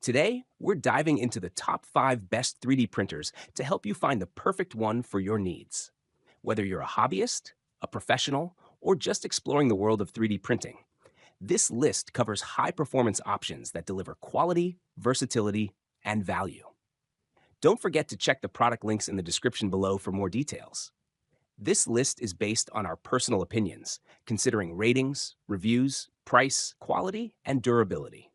Today, we're diving into the top 5 best 3D printers to help you find the perfect one for your needs. Whether you're a hobbyist, a professional, or just exploring the world of 3D printing, this list covers high performance options that deliver quality, versatility, and value. Don't forget to check the product links in the description below for more details. This list is based on our personal opinions, considering ratings, reviews, price, quality, and durability.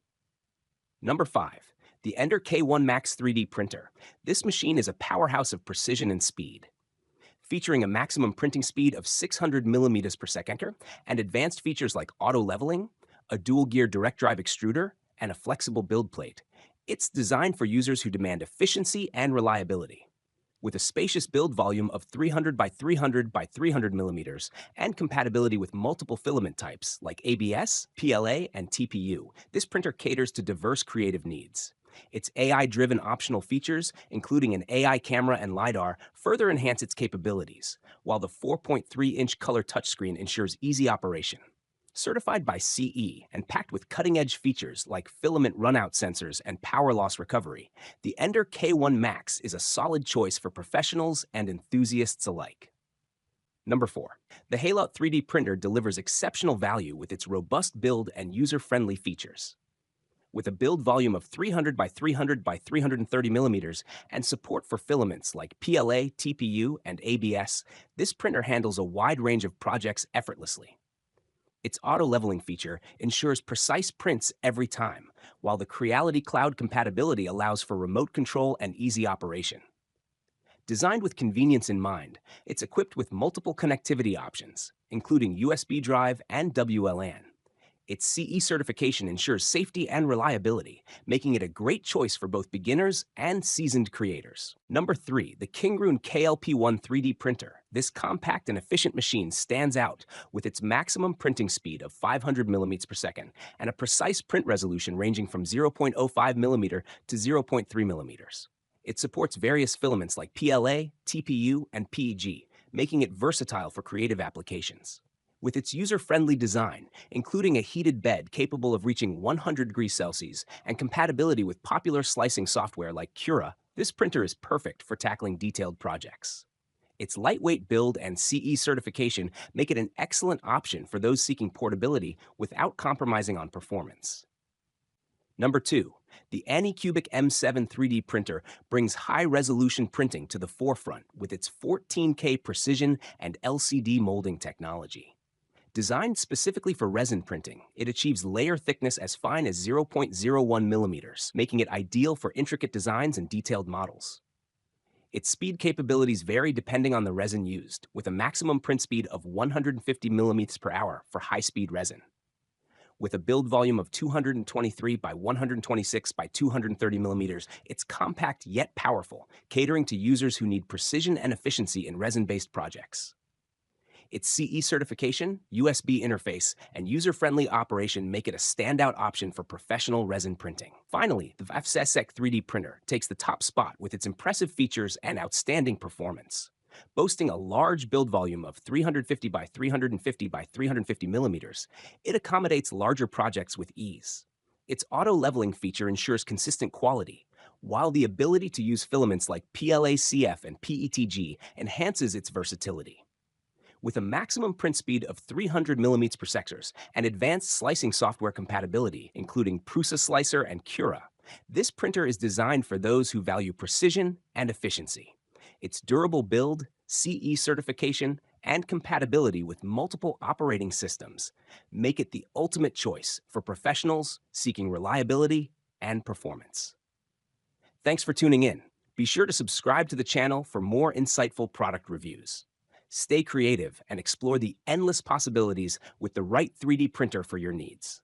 Number 5, the Ender K1 Max 3D printer. This machine is a powerhouse of precision and speed. Featuring a maximum printing speed of 600 millimeters per second and advanced features like auto leveling, a dual gear direct drive extruder, and a flexible build plate. It's designed for users who demand efficiency and reliability. With a spacious build volume of 300 by 300 by 300 millimeters and compatibility with multiple filament types like ABS, PLA, and TPU, this printer caters to diverse creative needs. Its AI-driven optional features, including an AI camera and LiDAR, further enhance its capabilities, while the 4.3-inch color touchscreen ensures easy operation. Certified by CE and packed with cutting-edge features like filament runout sensors and power loss recovery, the Ender K1 Max is a solid choice for professionals and enthusiasts alike. Number 4. The HALOT 3D printer delivers exceptional value with its robust build and user-friendly features. With a build volume of 300 by 300 by 330 millimeters and support for filaments like PLA, TPU, and ABS, this printer handles a wide range of projects effortlessly. Its auto-leveling feature ensures precise prints every time, while the Creality Cloud compatibility allows for remote control and easy operation. Designed with convenience in mind, it's equipped with multiple connectivity options, including USB drive and WLAN. Its CE certification ensures safety and reliability, making it a great choice for both beginners and seasoned creators. Number 3, the KINGROON KLP1 3D printer. This compact and efficient machine stands out with its maximum printing speed of 500 millimeters per second and a precise print resolution ranging from 0.05 millimeter to 0.3 millimeters. It supports various filaments like PLA, TPU, and PEG, making it versatile for creative applications. With its user-friendly design, including a heated bed capable of reaching 100 degrees Celsius and compatibility with popular slicing software like Cura, this printer is perfect for tackling detailed projects. Its lightweight build and CE certification make it an excellent option for those seeking portability without compromising on performance. Number 2, the ANYCUBIC M7 3D printer brings high-resolution printing to the forefront with its 14K precision and LCD molding technology. Designed specifically for resin printing, it achieves layer thickness as fine as 0.01 millimeters, making it ideal for intricate designs and detailed models. Its speed capabilities vary depending on the resin used, with a maximum print speed of 150 millimeters per hour for high-speed resin. With a build volume of 223 by 126 by 230 millimeters, it's compact yet powerful, catering to users who need precision and efficiency in resin-based projects. Its CE certification, USB interface, and user-friendly operation make it a standout option for professional resin printing. Finally, the FYSETC 3D printer takes the top spot with its impressive features and outstanding performance. Boasting a large build volume of 350 by 350 by 350 millimeters, it accommodates larger projects with ease. Its auto-leveling feature ensures consistent quality, while the ability to use filaments like PLA-CF and PETG enhances its versatility. With a maximum print speed of 300 millimeters per second and advanced slicing software compatibility, including Prusa Slicer and Cura, this printer is designed for those who value precision and efficiency. Its durable build, CE certification, and compatibility with multiple operating systems make it the ultimate choice for professionals seeking reliability and performance. Thanks for tuning in. Be sure to subscribe to the channel for more insightful product reviews. Stay creative and explore the endless possibilities with the right 3D printer for your needs.